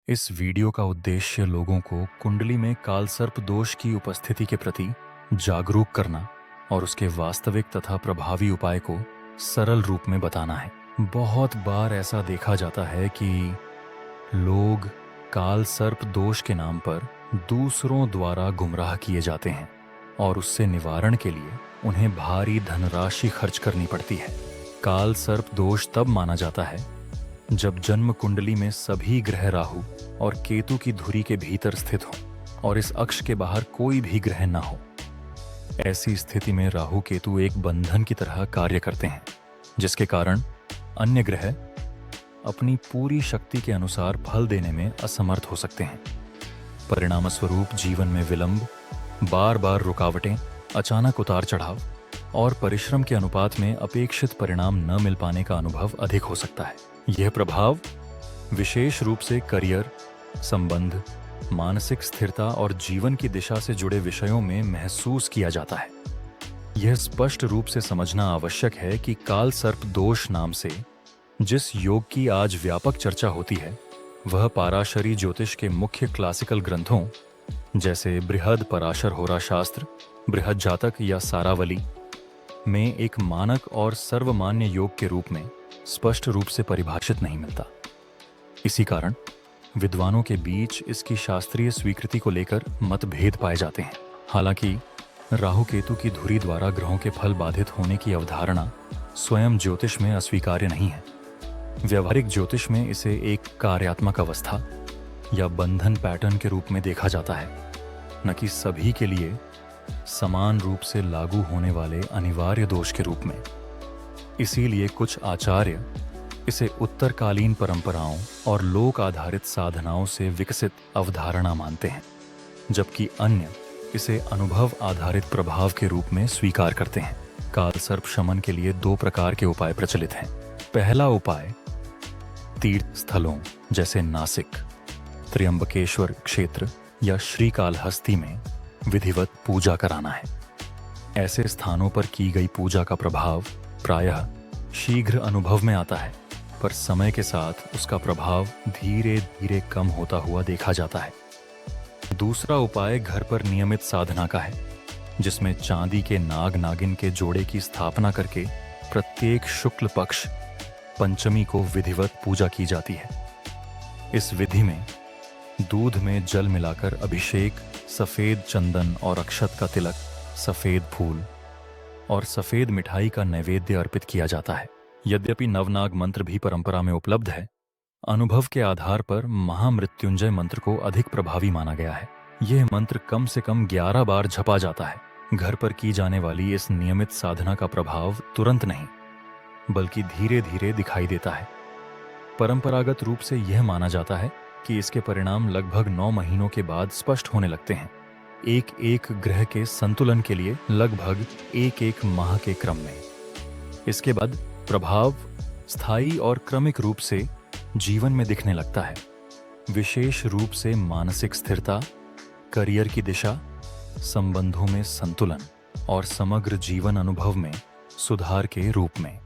इस वीडियो का उद्देश्य लोगों को कुंडली में कालसर्प दोष की उपस्थिति के प्रति जागरूक करना और उसके वास्तविक तथा प्रभावी उपाय को सरल रूप में बताना है। बहुत बार ऐसा देखा जाता है कि लोग कालसर्प दोष के नाम पर दूसरों द्वारा गुमराह किए जाते हैं और उससे निवारण के लिए उन्हें भारी धनराशि खर्च करनी पड़ती है। कालसर्प दोष तब माना जाता है जब जन्म कुंडली में सभी ग्रह राहु और केतु की धुरी के भीतर स्थित हों और इस अक्ष के बाहर कोई भी ग्रह न हो। ऐसी स्थिति में राहु केतु एक बंधन की तरह कार्य करते हैं, जिसके कारण अन्य ग्रह अपनी पूरी शक्ति के अनुसार फल देने में असमर्थ हो सकते हैं। परिणामस्वरूप जीवन में विलंब, बार बार रुकावटें, अचानक उतार चढ़ाव और परिश्रम के अनुपात में अपेक्षित परिणाम न मिल पाने का अनुभव अधिक हो सकता है। यह प्रभाव विशेष रूप से करियर, संबंध, मानसिक स्थिरता और जीवन की दिशा से जुड़े विषयों में महसूस किया जाता है। यह स्पष्ट रूप से समझना आवश्यक है कि कालसर्प दोष नाम से जिस योग की आज व्यापक चर्चा होती है, वह पाराशरी ज्योतिष के मुख्य क्लासिकल ग्रंथों जैसे बृहद पराशर होरा शास्त्र, बृहद जातक या सारावली में एक मानक और सर्वमान्य योग के रूप में स्पष्ट रूप से परिभाषित नहीं मिलता। इसी कारण विद्वानों के बीच इसकी शास्त्रीय स्वीकृति को लेकर मतभेद पाए जाते हैं। हालांकि राहु केतु की धुरी द्वारा ग्रहों के फल बाधित होने की अवधारणा स्वयं ज्योतिष में अस्वीकार्य नहीं है। व्यवहारिक ज्योतिष में इसे एक कार्यात्मक अवस्था या बंधन पैटर्न के रूप में देखा जाता है, न कि सभी के लिए समान रूप से लागू होने वाले अनिवार्य दोष के रूप में। इसीलिए कुछ आचार्य इसे उत्तरकालीन परंपराओं और लोक आधारित साधनाओं से विकसित अवधारणा मानते हैं, जबकि अन्य इसे अनुभव आधारित प्रभाव के रूप में स्वीकार करते हैं। कालसर्प शमन के लिए दो प्रकार के उपाय प्रचलित हैं। पहला उपाय तीर्थ स्थलों जैसे नासिक, त्र्यंबकेश्वर क्षेत्र या श्रीकालहस्ती में विधिवत पूजा कराना है। ऐसे स्थानों पर की गई पूजा का प्रभाव प्रायः शीघ्र अनुभव में आता है, पर समय के साथ उसका प्रभाव धीरे धीरे कम होता हुआ देखा जाता है। दूसरा उपाय घर पर नियमित साधना का है, जिसमें चांदी के नाग नागिन के जोड़े की स्थापना करके प्रत्येक शुक्ल पक्ष पंचमी को विधिवत पूजा की जाती है। इस विधि में दूध में जल मिलाकर अभिषेक, सफेद चंदन और अक्षत का तिलक, सफेद फूल और सफेद मिठाई का नैवेद्य अर्पित किया जाता है। यद्यपि नवनाग मंत्र भी परंपरा में उपलब्ध है, अनुभव के आधार पर महामृत्युंजय मंत्र को अधिक प्रभावी माना गया है। यह मंत्र कम से कम 11 बार जपा जाता है। घर पर की जाने वाली इस नियमित साधना का प्रभाव तुरंत नहीं, बल्कि धीरे धीरे दिखाई देता है। परंपरागत रूप से यह माना जाता है कि इसके परिणाम लगभग 9 महीनों के बाद स्पष्ट होने लगते हैं, एक एक ग्रह के संतुलन के लिए लगभग एक माह के क्रम में। इसके बाद प्रभाव स्थायी और क्रमिक रूप से जीवन में दिखने लगता है, विशेष रूप से मानसिक स्थिरता, करियर की दिशा, संबंधों में संतुलन और समग्र जीवन अनुभव में सुधार के रूप में।